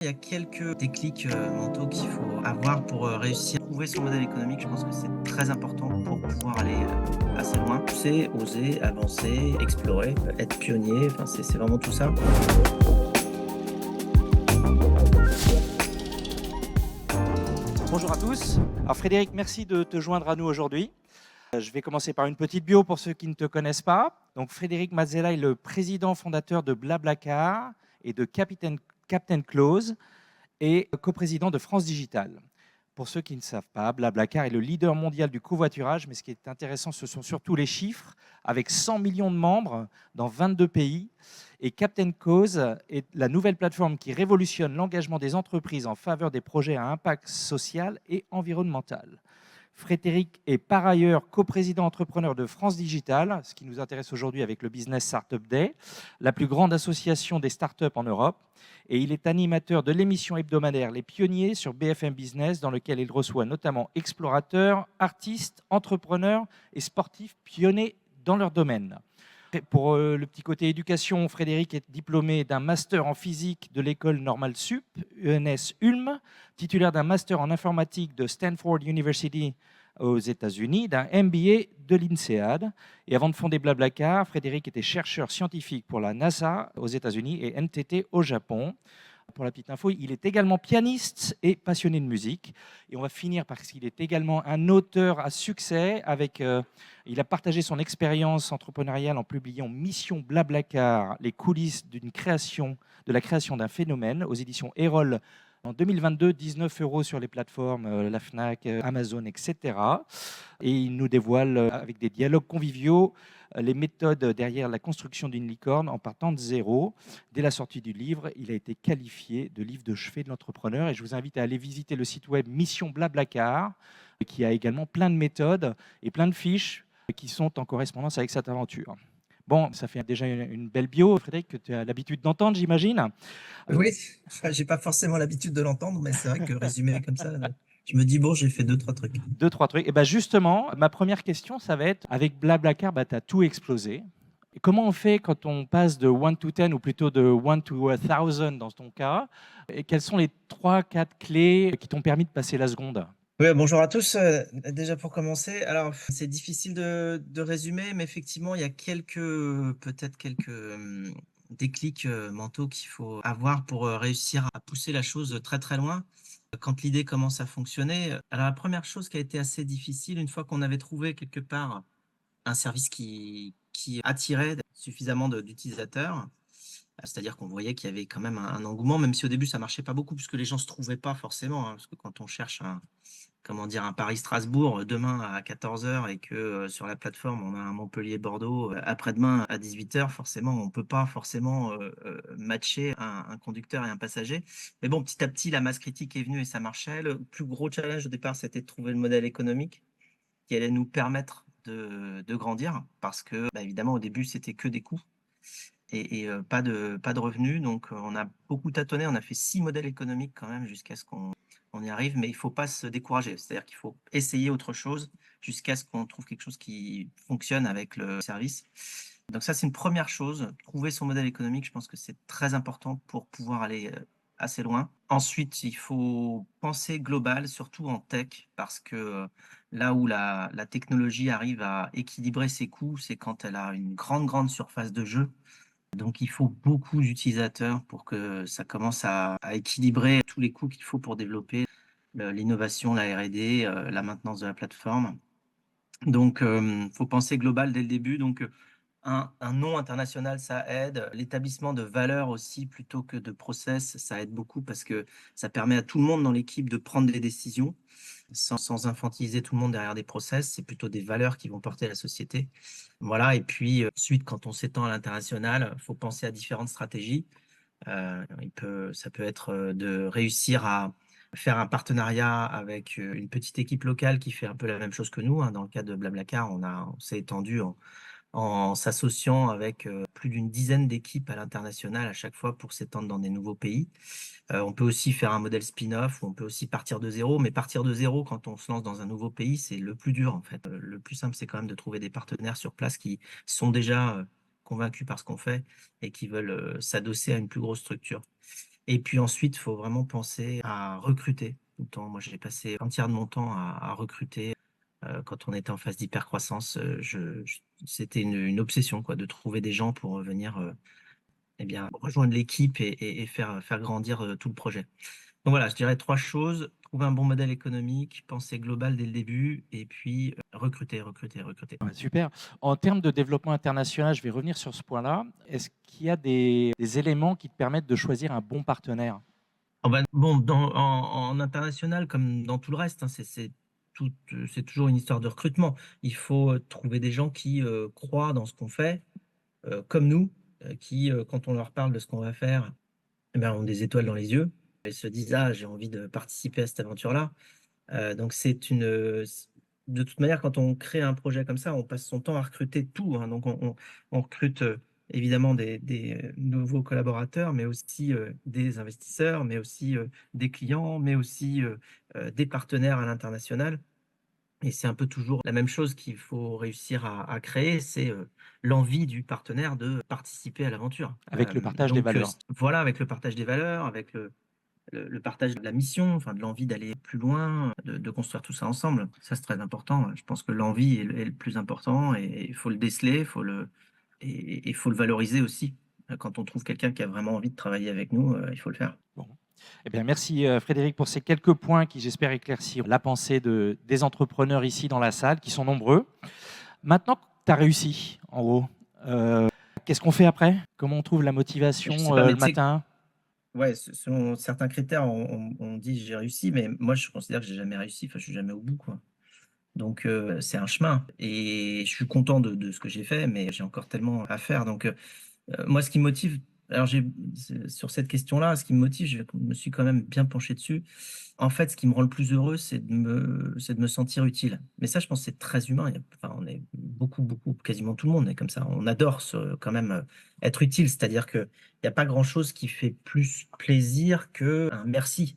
Il y a quelques déclics mentaux qu'il faut avoir pour réussir à trouver son modèle économique. Je pense que c'est très important pour pouvoir aller assez loin. C'est oser, avancer, explorer, être pionnier. Enfin, c'est vraiment tout ça. Bonjour à tous. Alors Frédéric, merci de te joindre à nous aujourd'hui. Je vais commencer par une petite bio pour ceux qui ne te connaissent pas. Donc Frédéric Mazzella est le président fondateur de Blablacar et de Captain Close et coprésident de France Digital. Pour ceux qui ne savent pas, Blablacar est le leader mondial du covoiturage, mais ce qui est intéressant, ce sont surtout les chiffres, avec 100 millions de membres dans 22 pays. Et Captain Cause est la nouvelle plateforme qui révolutionne l'engagement des entreprises en faveur des projets à impact social et environnemental. Frédéric est par ailleurs coprésident entrepreneur de France Digital, ce qui nous intéresse aujourd'hui avec le Business Startup Day, la plus grande association des startups en Europe. Et il est animateur de l'émission hebdomadaire Les Pionniers sur BFM Business, dans lequel il reçoit notamment explorateurs, artistes, entrepreneurs et sportifs pionniers dans leur domaine. Pour le petit côté éducation, Frédéric est diplômé d'un master en physique de l'école normale sup, ENS Ulm, titulaire d'un master en informatique de Stanford University aux États-Unis, d'un MBA de l'INSEAD. Et avant de fonder Blablacar, Frédéric était chercheur scientifique pour la NASA aux États-Unis et NTT au Japon. Pour la petite info, il est également pianiste et passionné de musique. Et on va finir parce qu'il est également un auteur à succès. Il a partagé son expérience entrepreneuriale en publiant Mission Blablacar, les coulisses de la création d'un phénomène aux éditions Erol en 2022, 19 € sur les plateformes, la Fnac, Amazon, etc. Et il nous dévoile, avec des dialogues conviviaux, les méthodes derrière la construction d'une licorne en partant de zéro. Dès la sortie du livre, il a été qualifié de livre de chevet de l'entrepreneur. Et je vous invite à aller visiter le site web Mission Blablacar, qui a également plein de méthodes et plein de fiches qui sont en correspondance avec cette aventure. Bon, ça fait déjà une belle bio, Frédéric, que tu as l'habitude d'entendre, j'imagine. Oui, enfin, j'ai pas forcément l'habitude de l'entendre, mais c'est vrai que résumé comme ça, je me dis, bon, j'ai fait deux, trois trucs. Deux, trois trucs. Et ben justement, ma première question, ça va être, avec Blablacar, tu as tout explosé. Et comment on fait quand on passe de 1 to 10, ou plutôt de 1 to 1000 dans ton cas? Et quelles sont les 3, 4 clés qui t'ont permis de passer la seconde? Oui, bonjour à tous. Déjà pour commencer, alors c'est difficile de résumer, mais effectivement, il y a peut-être quelques déclics mentaux qu'il faut avoir pour réussir à pousser la chose très très loin. Quand l'idée commence à fonctionner, alors la première chose qui a été assez difficile, une fois qu'on avait trouvé quelque part un service qui attirait suffisamment d'utilisateurs, c'est-à-dire qu'on voyait qu'il y avait quand même un engouement, même si au début ça marchait pas beaucoup, puisque les gens se trouvaient pas forcément, hein, parce que quand on cherche un Paris-Strasbourg demain à 14 h et que sur la plateforme on a un Montpellier-Bordeaux après-demain à 18 h, forcément on peut pas forcément matcher un conducteur et un passager. Mais bon, petit à petit la masse critique est venue et ça marchait. Le plus gros challenge au départ, c'était de trouver le modèle économique qui allait nous permettre de grandir, parce que évidemment au début c'était que des coûts et pas de revenus. Donc on a beaucoup tâtonné, on a fait 6 modèles économiques quand même jusqu'à ce qu'on y arrive, mais il faut pas se décourager. C'est-à-dire qu'il faut essayer autre chose jusqu'à ce qu'on trouve quelque chose qui fonctionne avec le service. Donc ça, c'est une première chose, trouver son modèle économique. Je pense que c'est très important pour pouvoir aller assez loin. Ensuite, il faut penser global, surtout en tech, parce que là où la technologie arrive à équilibrer ses coûts, c'est quand elle a une grande, grande surface de jeu. Donc, il faut beaucoup d'utilisateurs pour que ça commence à équilibrer tous les coûts qu'il faut pour développer l'innovation, la R&D, la maintenance de la plateforme. Donc, il faut penser global dès le début. Donc, un nom international, ça aide. L'établissement de valeurs aussi, plutôt que de process, ça aide beaucoup parce que ça permet à tout le monde dans l'équipe de prendre des décisions sans infantiliser tout le monde derrière des process. C'est plutôt des valeurs qui vont porter la société. Voilà. Et puis, ensuite, quand on s'étend à l'international, il faut penser à différentes stratégies. Ça peut être de réussir à faire un partenariat avec une petite équipe locale qui fait un peu la même chose que nous, hein. Dans le cas de Blablacar, on s'est étendu en s'associant avec plus d'une dizaine d'équipes à l'international à chaque fois pour s'étendre dans des nouveaux pays. On peut aussi faire un modèle spin-off, on peut aussi partir de zéro, mais partir de zéro quand on se lance dans un nouveau pays, c'est le plus dur en fait. Le plus simple, c'est quand même de trouver des partenaires sur place qui sont déjà convaincus par ce qu'on fait et qui veulent s'adosser à une plus grosse structure. Et puis ensuite, il faut vraiment penser à recruter tout le temps. Moi, j'ai passé un tiers de mon temps à recruter. Quand on était en phase d'hypercroissance, c'était une obsession, quoi, de trouver des gens pour venir, eh bien, rejoindre l'équipe et faire grandir tout le projet. Donc voilà, je dirais trois choses: trouver un bon modèle économique, penser global dès le début, et puis recruter, recruter, recruter. Ouais, super. En termes de développement international, je vais revenir sur ce point-là. Est-ce qu'il y a des éléments qui te permettent de choisir un bon partenaire? Oh ben, bon, en international, comme dans tout le reste, hein, c'est toujours une histoire de recrutement. Il faut trouver des gens qui croient dans ce qu'on fait, comme nous, qui, quand on leur parle de ce qu'on va faire, eh ben, ont des étoiles dans les yeux. Ils se disent: «Ah, j'ai envie de participer à cette aventure-là». Donc de toute manière, quand on crée un projet comme ça, on passe son temps à recruter tout, hein. Donc on recrute, évidemment des nouveaux collaborateurs, mais aussi, des investisseurs, mais aussi, des clients, mais aussi, des partenaires à l'international. Et c'est un peu toujours la même chose qu'il faut réussir à créer, c'est, l'envie du partenaire de participer à l'aventure. Avec le partage des valeurs. Voilà, avec le partage des valeurs, avec le partage de la mission, enfin de l'envie d'aller plus loin, de construire tout ça ensemble. Ça, c'est très important. Je pense que l'envie est le plus important, et il faut le déceler, il faut le valoriser aussi. Quand on trouve quelqu'un qui a vraiment envie de travailler avec nous, il faut le faire. Bon. Eh bien, merci Frédéric pour ces quelques points qui, j'espère, éclaircir la pensée des entrepreneurs ici dans la salle, qui sont nombreux. Maintenant que tu as réussi, en gros, qu'est-ce qu'on fait après? Comment on trouve la Je motivation sais pas, mais le tu sais, matin? ouais, selon certains critères, on dit: «J'ai réussi», mais moi, je considère que j'ai jamais réussi. Enfin, je suis jamais au bout, quoi. Donc c'est un chemin, et je suis content de ce que j'ai fait, mais j'ai encore tellement à faire. Donc moi, ce qui me motive, alors sur cette question-là, ce qui me motive, je me suis quand même bien penché dessus. En fait, ce qui me rend le plus heureux, c'est de me sentir utile. Mais ça, je pense que c'est très humain. Enfin, on est beaucoup, beaucoup, quasiment tout le monde est comme ça. On adore quand même être utile. C'est-à-dire qu'il n'y a pas grand-chose qui fait plus plaisir qu'un merci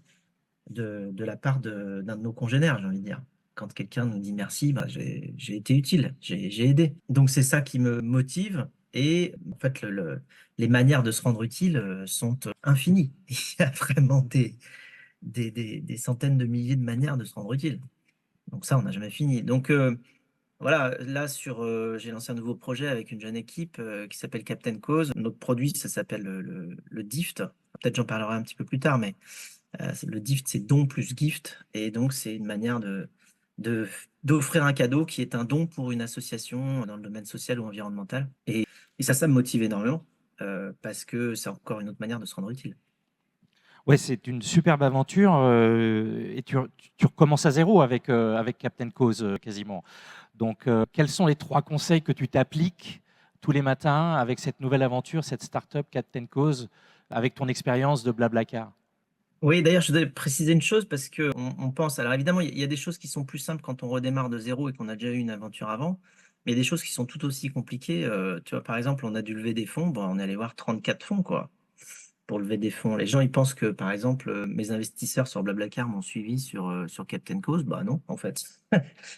de la part d'un de nos congénères, j'ai envie de dire. Quand quelqu'un nous dit merci, bah, j'ai été utile, j'ai aidé. Donc c'est ça qui me motive, et en fait les manières de se rendre utile, sont, infinies. Il y a vraiment des centaines de milliers de manières de se rendre utile. Donc ça, on n'a jamais fini. Donc voilà, là j'ai lancé un nouveau projet avec une jeune équipe, qui s'appelle Captain Cause. Notre produit, ça s'appelle le DIFT. Peut-être j'en parlerai un petit peu plus tard, mais le DIFT, c'est don plus gift, et donc c'est une manière d'offrir un cadeau qui est un don pour une association dans le domaine social ou environnemental, et ça me motive énormément, parce que c'est encore une autre manière de se rendre utile. Ouais, c'est une superbe aventure et tu recommences à zéro avec Captain Cause quasiment. Donc, quels sont les 3 conseils que tu t'appliques tous les matins avec cette nouvelle aventure, cette start-up Captain Cause, avec ton expérience de Blablacar? Oui, d'ailleurs, je voudrais préciser une chose, parce qu'on pense, alors évidemment, il y a des choses qui sont plus simples quand on redémarre de zéro et qu'on a déjà eu une aventure avant, mais il y a des choses qui sont tout aussi compliquées. Tu vois, par exemple, on a dû lever des fonds, bon, on est allé voir 34 fonds, quoi. Pour lever des fonds. Les gens, ils pensent que, par exemple, mes investisseurs sur Blablacar m'ont suivi sur Captain Cause. Bah non, en fait.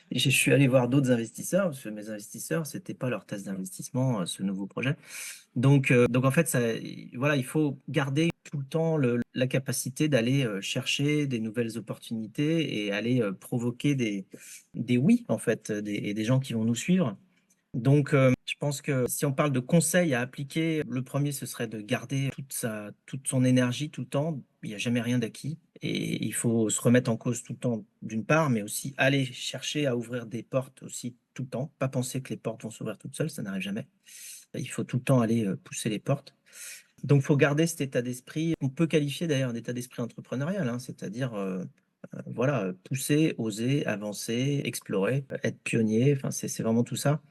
Et je suis allé voir d'autres investisseurs, parce que mes investisseurs, c'était pas leur thèse d'investissement, ce nouveau projet. Donc en fait, voilà, il faut garder tout le temps la capacité d'aller chercher des nouvelles opportunités, et aller provoquer des oui, en fait, et des gens qui vont nous suivre. Donc, je pense que si on parle de conseils à appliquer, le premier, ce serait de garder toute son énergie tout le temps. Il n'y a jamais rien d'acquis, et il faut se remettre en cause tout le temps, d'une part, mais aussi aller chercher à ouvrir des portes aussi tout le temps. Pas penser que les portes vont s'ouvrir toutes seules, ça n'arrive jamais. Il faut tout le temps aller, pousser les portes. Donc, il faut garder cet état d'esprit, on peut qualifier d'ailleurs d'état d'esprit entrepreneurial, hein, c'est-à-dire, voilà, pousser, oser, avancer, explorer, être pionnier, enfin, c'est vraiment tout ça.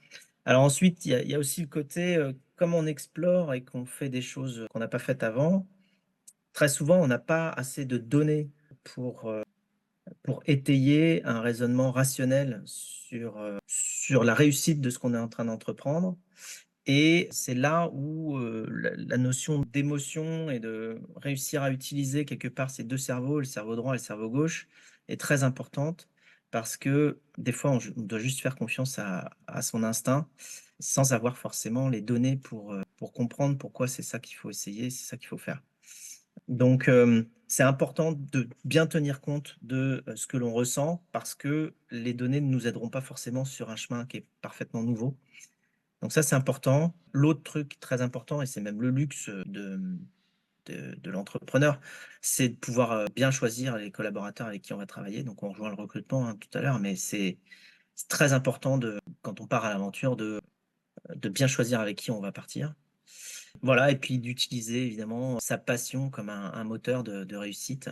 Alors ensuite, il y a aussi le côté, comme on explore et qu'on fait des choses qu'on n'a pas faites avant, très souvent, on n'a pas assez de données pour étayer un raisonnement rationnel sur la réussite de ce qu'on est en train d'entreprendre, et c'est là où, la notion d'émotion et de réussir à utiliser quelque part ces 2 cerveaux, le cerveau droit et le cerveau gauche, est très importante, parce que des fois, on doit juste faire confiance à son instinct, sans avoir forcément les données pour comprendre pourquoi c'est ça qu'il faut essayer, c'est ça qu'il faut faire. Donc, c'est important de bien tenir compte de, ce que l'on ressent parce que les données ne nous aideront pas forcément sur un chemin qui est parfaitement nouveau. Donc ça, c'est important. L'autre truc très important et c'est même le luxe, de l'entrepreneur, c'est de pouvoir, bien choisir les collaborateurs avec qui on va travailler. Donc on rejoint le recrutement, hein, tout à l'heure, mais c'est très important de quand on part à l'aventure de bien choisir avec qui on va partir. Voilà et puis d'utiliser évidemment sa passion comme un moteur de réussite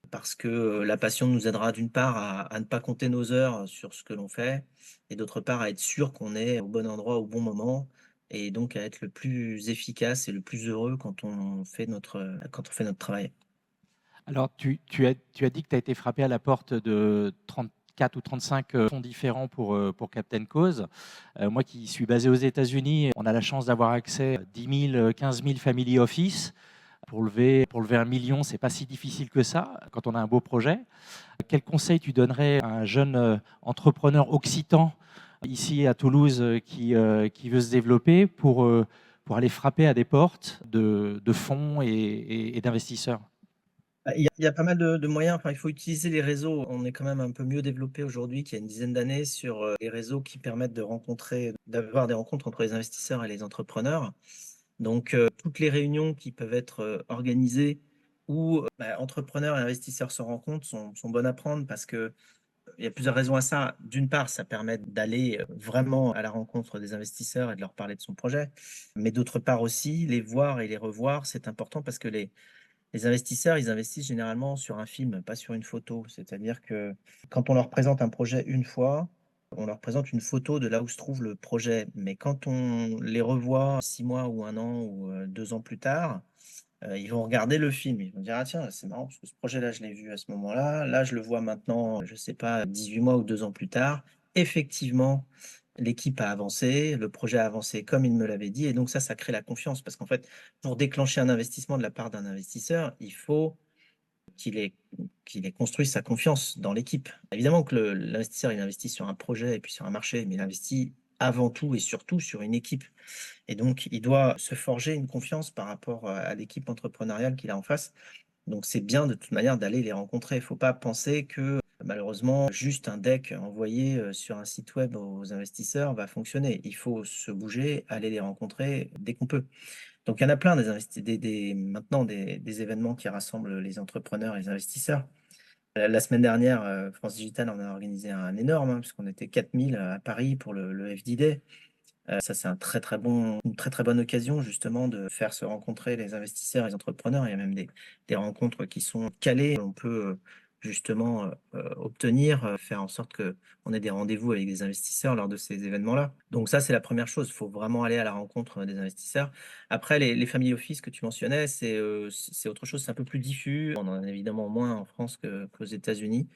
parce que, la passion nous aidera d'une part à ne pas compter nos heures sur ce que l'on fait et d'autre part à être sûr qu'on est au bon endroit au bon moment et donc à être le plus efficace et le plus heureux quand on fait notre travail. Alors, tu as dit que tu as été frappé à la porte de 34 ou 35 fonds différents pour Captain Cause. Moi qui suis basé aux États-Unis, on a la chance d'avoir accès à 10 000, 15 000 family office. Pour lever 1 million, c'est pas si difficile que ça quand on a un beau projet. Quel conseil tu donnerais à un jeune entrepreneur occitan ici à Toulouse qui veut se développer pour aller frapper à des portes de fonds et d'investisseurs? Bah, il y a pas mal de moyens, enfin, il faut utiliser les réseaux. On est quand même un peu mieux développé aujourd'hui qu'il y a une dizaine d'années sur, les réseaux qui permettent d'avoir des rencontres entre les investisseurs et les entrepreneurs. Donc, toutes les réunions qui peuvent être, organisées où, entrepreneurs et investisseurs se rencontrent sont bonnes à prendre parce qu'il y a plusieurs raisons à ça. D'une part, ça permet d'aller, vraiment à la rencontre des investisseurs et de leur parler de son projet. Mais d'autre part aussi, les voir et les revoir, c'est important parce que les investisseurs, ils investissent généralement sur un film, pas sur une photo. C'est-à-dire que quand on leur présente un projet une fois, on leur présente une photo de là où se trouve le projet. Mais quand on les revoit 6 mois ou 1 an ou 2 ans plus tard, ils vont regarder le film. Ils vont dire: «Ah tiens, c'est marrant parce que ce projet-là, je l'ai vu à ce moment-là. Là, je le vois maintenant, je sais pas, 18 mois ou 2 ans plus tard. Effectivement, l'équipe a avancé, le projet a avancé comme il me l'avait dit» et donc ça crée la confiance parce qu'en fait, pour déclencher un investissement de la part d'un investisseur, il faut qu'il ait qu'il ait construit sa confiance dans l'équipe. Évidemment que l'investisseur, il investit sur un projet et puis sur un marché, mais il investit avant tout et surtout sur une équipe. Et donc, il doit se forger une confiance par rapport à l'équipe entrepreneuriale qu'il a en face. Donc, c'est bien de toute manière d'aller les rencontrer. Il ne faut pas penser que malheureusement, juste un deck envoyé sur un site web aux investisseurs va fonctionner. Il faut se bouger, aller les rencontrer dès qu'on peut. Donc, il y en a plein maintenant des événements qui rassemblent les entrepreneurs et les investisseurs. La semaine dernière, France Digital en a organisé un énorme, hein, puisqu'on était 4000 à Paris pour le FD Day. Ça, c'est une très, très bonne occasion justement de faire se rencontrer les investisseurs et les entrepreneurs. Il y a même des rencontres qui sont calées. On peut, justement, obtenir, faire en sorte qu'on ait des rendez-vous avec des investisseurs lors de ces événements-là. Donc ça, c'est la première chose. Il faut vraiment aller à la rencontre, des investisseurs. Après les family office que tu mentionnais, c'est autre chose, c'est un peu plus diffus. On en a évidemment moins en France qu'aux États-Unis.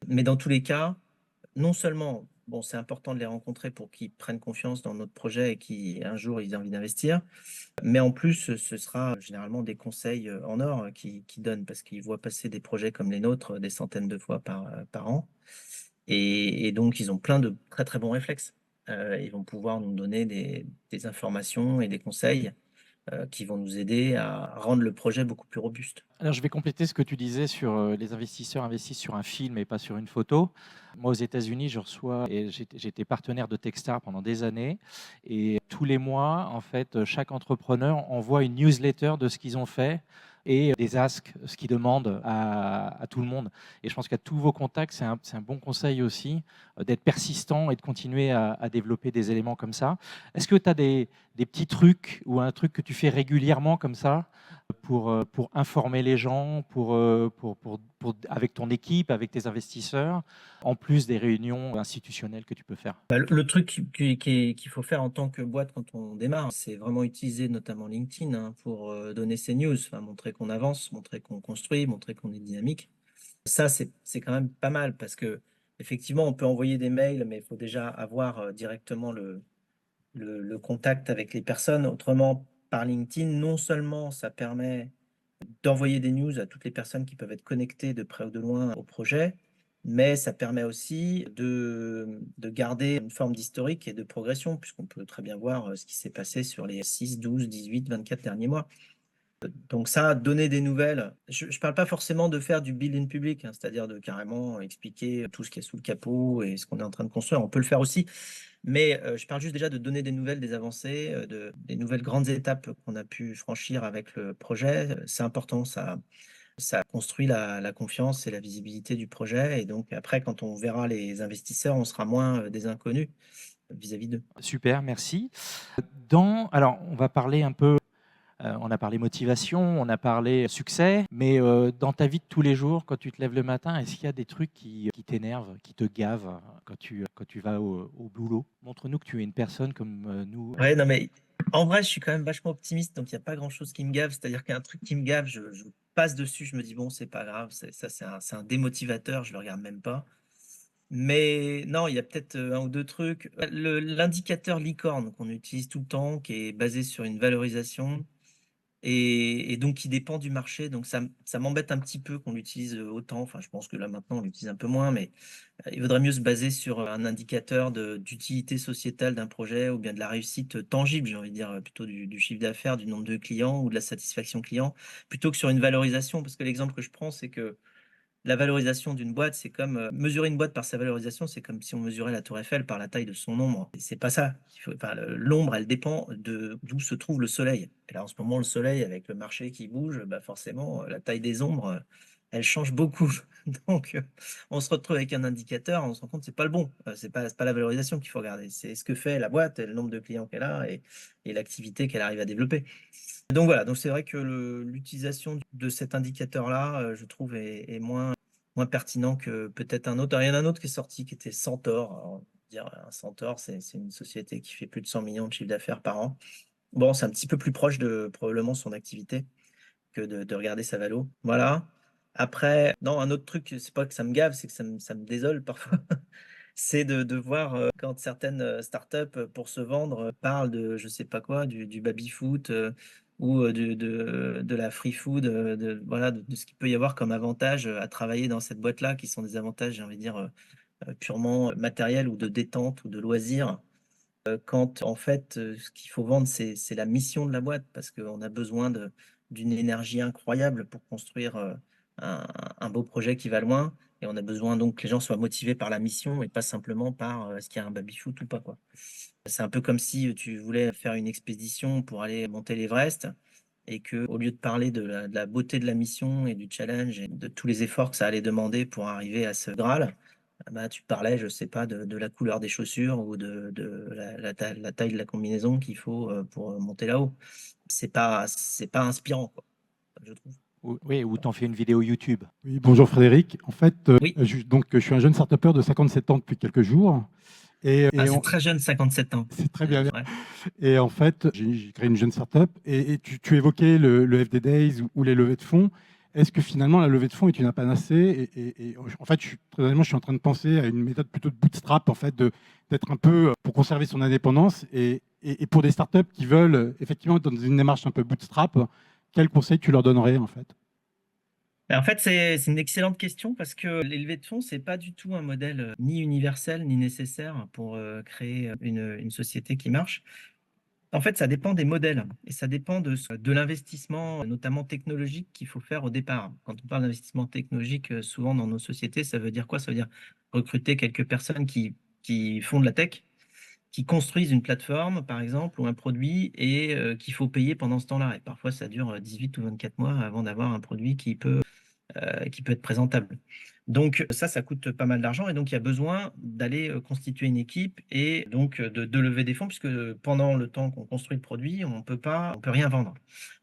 Mais dans tous les cas, non seulement, bon, c'est important de les rencontrer pour qu'ils prennent confiance dans notre projet et qu'un jour ils aient envie d'investir, mais en plus, ce sera généralement des conseils, en or, qu'ils donnent parce qu'ils voient passer des projets comme les nôtres, des centaines de fois par an et donc ils ont plein de très, très bons réflexes. Ils vont pouvoir nous donner des informations et des conseils, qui vont nous aider à rendre le projet beaucoup plus robuste. Alors, je vais compléter ce que tu disais sur les investisseurs investissent sur un film et pas sur une photo. Moi, aux États-Unis, je reçois et j'étais partenaire de Techstar pendant des années. Et tous les mois, en fait, chaque entrepreneur envoie une newsletter de ce qu'ils ont fait et des asks, ce qu'ils demandent à tout le monde. Et je pense qu'à tous vos contacts, c'est un bon conseil aussi d'être persistant et de continuer à développer des éléments comme ça. Est-ce que tu as des petits trucs ou un truc que tu fais régulièrement comme ça pour informer les gens, avec ton équipe, avec tes investisseurs, en plus des réunions institutionnelles que tu peux faire? Bah, le truc qu'il faut faire en tant que boîte quand on démarre, c'est vraiment utiliser notamment LinkedIn, hein, pour, donner ses news, enfin montrer qu'on avance, montrer qu'on construit, montrer qu'on est dynamique. Ça, c'est quand même pas mal parce qu'effectivement, on peut envoyer des mails, mais il faut déjà avoir, directement le contact avec les personnes. Autrement, par LinkedIn, non seulement ça permet d'envoyer des news à toutes les personnes qui peuvent être connectées de près ou de loin au projet, mais ça permet aussi de garder une forme d'historique et de progression puisqu'on peut très bien voir, ce qui s'est passé sur les 6, 12, 18, 24 derniers mois. Donc ça, donner des nouvelles, je ne parle pas forcément de faire du build in public, hein, c'est-à-dire de carrément expliquer tout ce qu'il y a sous le capot et ce qu'on est en train de construire. On peut le faire aussi, mais je parle juste déjà de donner des nouvelles, des avancées, des nouvelles grandes étapes qu'on a pu franchir avec le projet. C'est important, ça construit la confiance et la visibilité du projet. Et donc après, quand on verra les investisseurs, on sera moins des inconnus vis-à-vis d'eux. Super, merci. Alors, on va parler un peu, on a parlé motivation, on a parlé succès, mais dans ta vie de tous les jours, quand tu te lèves le matin, est-ce qu'il y a des trucs qui t'énervent, qui te gavent quand tu vas au boulot? Montre-nous que tu es une personne comme nous. Ouais, non, mais en vrai, je suis quand même vachement optimiste, donc il y a pas grand-chose qui me gave. C'est-à-dire qu'un truc qui me gave, je passe dessus, je me dis: «Bon, c'est pas grave, c'est un démotivateur», je le regarde même pas. Mais non, il y a peut-être, 1 ou 2 trucs. L'indicateur licorne qu'on utilise tout le temps, qui est basé sur une valorisation et donc qui dépend du marché, donc ça m'embête un petit peu qu'on l'utilise, autant. Enfin, je pense que là, maintenant, on l'utilise un peu moins, mais il vaudrait mieux se baser sur un indicateur d'utilité sociétale d'un projet ou bien de la réussite tangible, j'ai envie de dire, plutôt du chiffre d'affaires, du nombre de clients ou de la satisfaction client, plutôt que sur une valorisation. Parce que l'exemple que je prends, c'est que la valorisation d'une boîte, c'est comme mesurer une boîte par sa valorisation, c'est comme si on mesurait la tour Eiffel par la taille de son ombre. Et c'est pas ça. Enfin, l'ombre, elle dépend de d'où se trouve le soleil. Et là, en ce moment, le soleil, avec le marché qui bouge, bah forcément, la taille des ombres, elle change beaucoup. Donc, on se retrouve avec un indicateur, on se rend compte que c'est pas le bon. C'est pas la valorisation qu'il faut regarder. C'est ce que fait la boîte, le nombre de clients qu'elle a et l'activité qu'elle arrive à développer. Donc voilà, donc c'est vrai que l'utilisation de cet indicateur-là, je trouve est moins pertinent que peut-être un autre. Alors, il y en a un autre qui est sorti qui était Centaure. Alors, dire un Centaure, c'est une société qui fait plus de 100 millions de chiffre d'affaires par an. Bon, c'est un petit peu plus proche de probablement son activité que de regarder sa valo. Voilà. Après, non, un autre truc, c'est pas que ça me gave, c'est que ça me désole parfois. C'est de voir, quand certaines, startups, pour se vendre, parlent de je sais pas quoi, du baby-foot, ou, de la free food, de voilà, de ce qu'il peut y avoir comme avantage, à travailler dans cette boîte-là, qui sont des avantages, j'ai envie de dire, purement matériels ou de détente ou de loisirs. Quand en fait, ce qu'il faut vendre, c'est la mission de la boîte parce qu'on a besoin d'une énergie incroyable pour construire, un un beau projet qui va loin et on a besoin donc que les gens soient motivés par la mission et pas simplement par, est-ce qu'il y a un baby-foot ou pas, quoi. C'est un peu comme si, tu voulais faire une expédition pour aller monter l'Everest et que au lieu de parler de la beauté de la mission et du challenge et de tous les efforts que ça allait demander pour arriver à ce Graal, ah bah, tu parlais, je sais pas, de la couleur des chaussures ou de la taille de la combinaison qu'il faut, pour, monter là-haut. C'est pas inspirant, quoi, je trouve. Oui, ou t'en fais une vidéo YouTube. Oui, bonjour Frédéric. En fait, Oui, je suis un jeune start-upper de 57 ans depuis quelques jours. ah, c'est très jeune, 57 ans. C'est très bien. Ouais. Et en fait, j'ai créé une jeune start-up. Et tu évoquais le FD Days ou les levées de fonds. Est-ce que finalement, la levée de fonds est une panacée et en fait, très honnêtement, je suis en train de penser à une méthode plutôt de bootstrap, en fait, d'être un peu pour conserver son indépendance. Et pour des startups qui veulent effectivement être dans une démarche un peu bootstrap, quel conseil tu leur donnerais, en fait? En fait, c'est une excellente question parce que les levées de fonds, c'est pas du tout un modèle, ni universel ni nécessaire pour, créer, une société qui marche. En fait, ça dépend des modèles et ça dépend de l'investissement, notamment technologique, qu'il faut faire au départ. Quand on parle d'investissement technologique, souvent dans nos sociétés, ça veut dire quoi? Ça veut dire recruter quelques personnes qui font de la tech, qui construisent une plateforme, par exemple, ou un produit et qu'il faut payer pendant ce temps-là et parfois ça dure, 18 ou 24 mois avant d'avoir un produit qui peut être présentable. Donc ça coûte pas mal d'argent et donc il y a besoin d'aller, constituer une équipe et donc de lever des fonds puisque pendant le temps qu'on construit le produit, on peut rien vendre.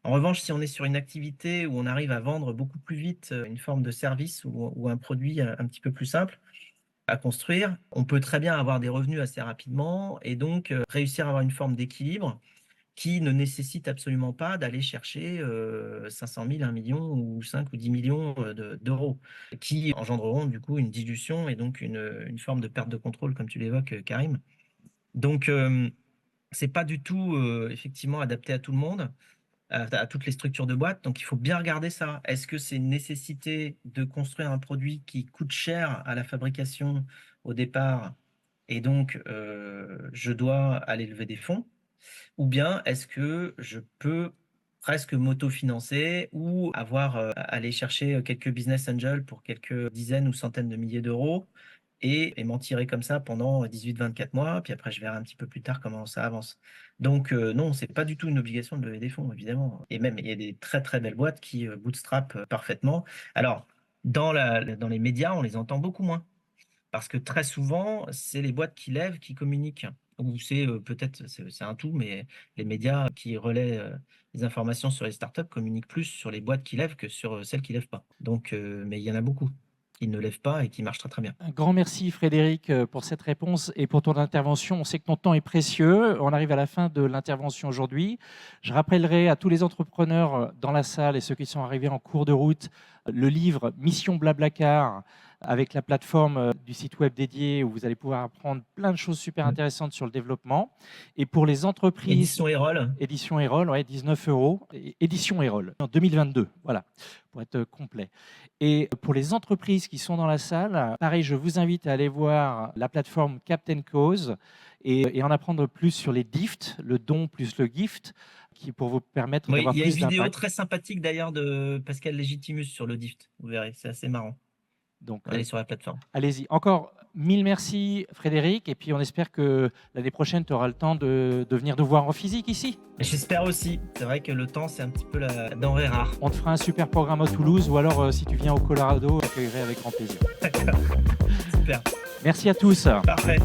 En revanche, si on est sur une activité où on arrive à vendre beaucoup plus vite, une forme de service ou un produit, un petit peu plus simple à construire, on peut très bien avoir des revenus assez rapidement et donc réussir à avoir une forme d'équilibre qui ne nécessite absolument pas d'aller chercher 500 000, 1 million ou 5 ou 10 millions d'euros, qui engendreront du coup une dilution et donc une forme de perte de contrôle, comme tu l'évoques, Karim. Donc, c'est pas du tout effectivement adapté à tout le monde, à toutes les structures de boîte. Donc, il faut bien regarder ça. Est-ce que c'est une nécessité de construire un produit qui coûte cher à la fabrication au départ et donc je dois aller lever des fonds? Ou bien est-ce que je peux presque m'auto-financer ou aller chercher quelques business angels pour quelques dizaines ou centaines de milliers d'euros et m'en tirer comme ça pendant 18-24 mois. Puis après, je verrai un petit peu plus tard comment ça avance. Donc, non, c'est pas du tout une obligation de lever des fonds, évidemment. Et même, il y a des très, très belles boîtes qui bootstrap parfaitement. Alors, dans les médias, on les entend beaucoup moins. Parce que très souvent, c'est les boîtes qui lèvent qui communiquent. Ou c'est un tout, mais les médias qui relaient les informations sur les startups communiquent plus sur les boîtes qui lèvent que sur celles qui lèvent pas. Donc, mais il y en a beaucoup qui ne lèvent pas et qui marchent très très bien. Un grand merci Frédéric pour cette réponse et pour ton intervention. On sait que ton temps est précieux. On arrive à la fin de l'intervention aujourd'hui. Je rappellerai à tous les entrepreneurs dans la salle et ceux qui sont arrivés en cours de route le livre Mission Blablacar avec la plateforme du site web dédié où vous allez pouvoir apprendre plein de choses super intéressantes sur le développement. Et pour les entreprises... Édition Erol. Édition Erol, ouais, 19 €. Édition Erol, en 2022, voilà, pour être complet. Et pour les entreprises qui sont dans la salle, pareil, je vous invite à aller voir la plateforme Captain Cause et en apprendre plus sur les DIFT, le don plus le gift, qui pour vous permettre Oui, d'avoir il y a plus une vidéo d'impact. très sympathique d'ailleurs de Pascal Légitimus sur le DIFT. Vous verrez, c'est assez marrant. Donc, Allez sur la plateforme. Allez-y. Encore 1000 merci Frédéric. Et puis on espère que l'année prochaine, tu auras le temps de venir nous voir en physique ici. J'espère aussi. C'est vrai que le temps, c'est un petit peu la denrée rare. On te fera un super programme à Toulouse ou alors si tu viens au Colorado, je t'accueillerai avec grand plaisir. D'accord. Super. Merci à tous. Parfait.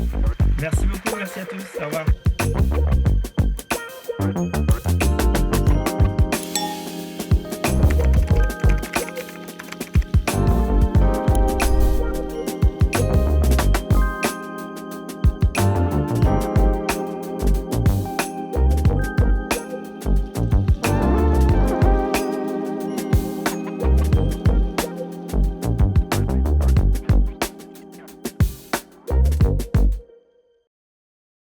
Merci beaucoup. Merci à tous. Au revoir.